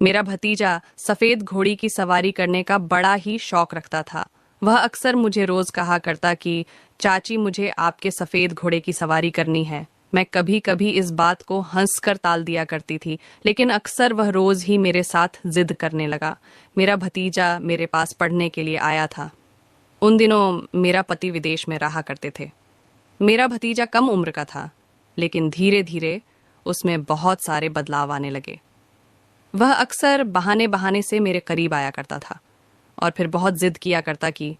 मेरा भतीजा सफेद घोड़ी की सवारी करने का बड़ा ही शौक रखता था। वह अक्सर मुझे रोज कहा करता कि चाची, मुझे आपके सफेद घोड़े की सवारी करनी है। मैं कभी कभी इस बात को हंसकर टाल दिया करती थी, लेकिन अक्सर वह रोज ही मेरे साथ जिद करने लगा। मेरा भतीजा मेरे पास पढ़ने के लिए आया था। उन दिनों मेरा पति विदेश में रहा करते थे। मेरा भतीजा कम उम्र का था, लेकिन धीरे धीरे उसमें बहुत सारे बदलाव आने लगे। वह अक्सर बहाने बहाने से मेरे करीब आया करता था और फिर बहुत जिद किया करता कि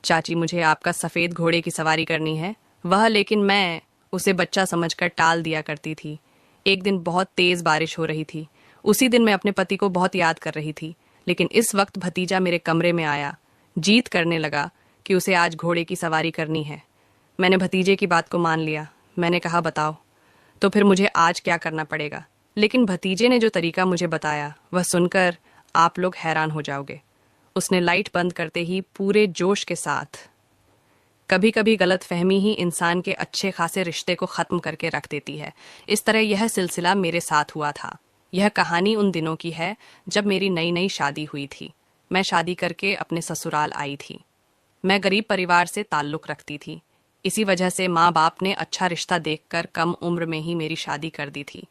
चाची, मुझे आपका सफ़ेद घोड़े की सवारी करनी है। लेकिन मैं उसे बच्चा समझकर टाल दिया करती थी। एक दिन बहुत तेज़ बारिश हो रही थी। उसी दिन मैं अपने पति को बहुत याद कर रही थी, लेकिन इस वक्त भतीजा मेरे कमरे में आया, जीत करने लगा कि उसे आज घोड़े की सवारी करनी है। मैंने भतीजे की बात को मान लिया। मैंने कहा, बताओ तो फिर मुझे आज क्या करना पड़ेगा। लेकिन भतीजे ने जो तरीका मुझे बताया, वह सुनकर आप लोग हैरान हो जाओगे। उसने लाइट बंद करते ही पूरे जोश के साथ, कभी कभी गलत फहमी ही इंसान के अच्छे खासे रिश्ते को ख़त्म करके रख देती है। इस तरह यह सिलसिला मेरे साथ हुआ था। यह कहानी उन दिनों की है जब मेरी नई नई शादी हुई थी। मैं शादी करके अपने ससुराल आई थी। मैं गरीब परिवार से ताल्लुक़ रखती थी। इसी वजह से माँ बाप ने अच्छा रिश्ता देखकर कम उम्र में ही मेरी शादी कर दी थी।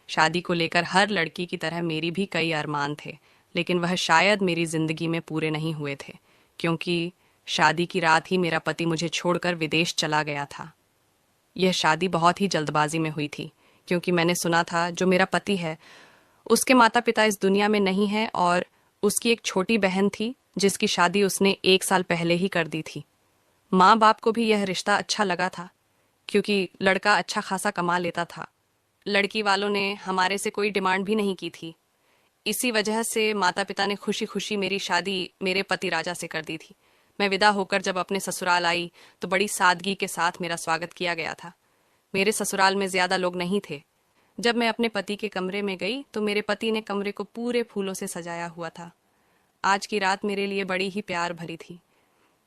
शादी को लेकर हर लड़की की तरह मेरी भी कई अरमान थे, लेकिन वह शायद मेरी जिंदगी में पूरे नहीं हुए थे, क्योंकि शादी की रात ही मेरा पति मुझे छोड़कर विदेश चला गया था। यह शादी बहुत ही जल्दबाजी में हुई थी, क्योंकि मैंने सुना था जो मेरा पति है उसके माता पिता इस दुनिया में नहीं हैं और उसकी एक छोटी बहन थी जिसकी शादी उसने 1 साल पहले ही कर दी थी। माँ बाप को भी यह रिश्ता अच्छा लगा था, क्योंकि लड़का अच्छा खासा कमा लेता था। लड़की वालों ने हमारे से कोई डिमांड भी नहीं की थी। इसी वजह से माता पिता ने खुशी खुशी मेरी शादी मेरे पति राजा से कर दी थी। मैं विदा होकर जब अपने ससुराल आई तो बड़ी सादगी के साथ मेरा स्वागत किया गया था। मेरे ससुराल में ज्यादा लोग नहीं थे। जब मैं अपने पति के कमरे में गई तो मेरे पति ने कमरे को पूरे फूलों से सजाया हुआ था। आज की रात मेरे लिए बड़ी ही प्यार भरी थी।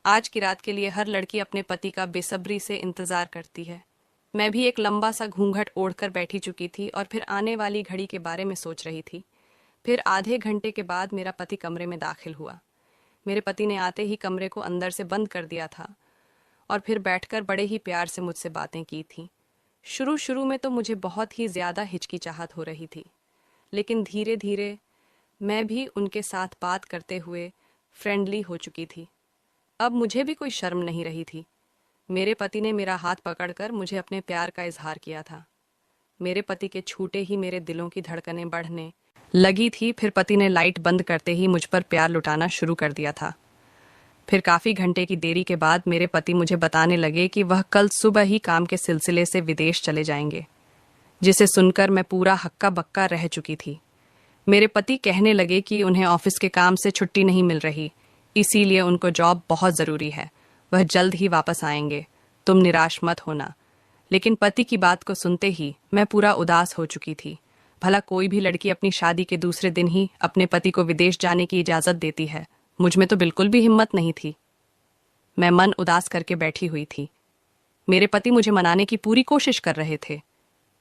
आज की रात के लिए हर लड़की अपने पति का बेसब्री से इंतजार करती है। मैं भी एक लंबा सा घूंघट ओढ़कर बैठी चुकी थी और फिर आने वाली घड़ी के बारे में सोच रही थी। फिर आधे घंटे के बाद मेरा पति कमरे में दाखिल हुआ। मेरे पति ने आते ही कमरे को अंदर से बंद कर दिया था और फिर बैठकर बड़े ही प्यार से मुझसे बातें की थी। शुरू शुरू में तो मुझे बहुत ही ज्यादा हिचकिचाहट हो रही थी, लेकिन धीरे धीरे मैं भी उनके साथ बात करते हुए फ्रेंडली हो चुकी थी। अब मुझे भी कोई शर्म नहीं रही थी। मेरे पति ने मेरा हाथ पकड़कर मुझे अपने प्यार का इजहार किया था। मेरे पति के छूटे ही मेरे दिलों की धड़कनें बढ़ने लगी थी। फिर पति ने लाइट बंद करते ही मुझ पर प्यार लुटाना शुरू कर दिया था। फिर काफी घंटे की देरी के बाद मेरे पति मुझे बताने लगे कि वह कल सुबह ही काम के सिलसिले से विदेश चले जाएंगे, जिसे सुनकर मैं पूरा हक्का बक्का रह चुकी थी। मेरे पति कहने लगे कि उन्हें ऑफिस के काम से छुट्टी नहीं मिल रही, इसीलिए उनको जॉब बहुत ज़रूरी है। वह जल्द ही वापस आएंगे, तुम निराश मत होना। लेकिन पति की बात को सुनते ही मैं पूरा उदास हो चुकी थी। भला कोई भी लड़की अपनी शादी के दूसरे दिन ही अपने पति को विदेश जाने की इजाज़त देती है? मुझ में तो बिल्कुल भी हिम्मत नहीं थी। मैं मन उदास करके बैठी हुई थी। मेरे पति मुझे मनाने की पूरी कोशिश कर रहे थे,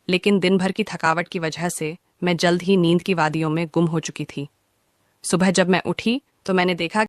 लेकिन दिन भर की थकावट की वजह से मैं जल्द ही नींद की वादियों में गुम हो चुकी थी। सुबह जब मैं उठी तो मैंने देखा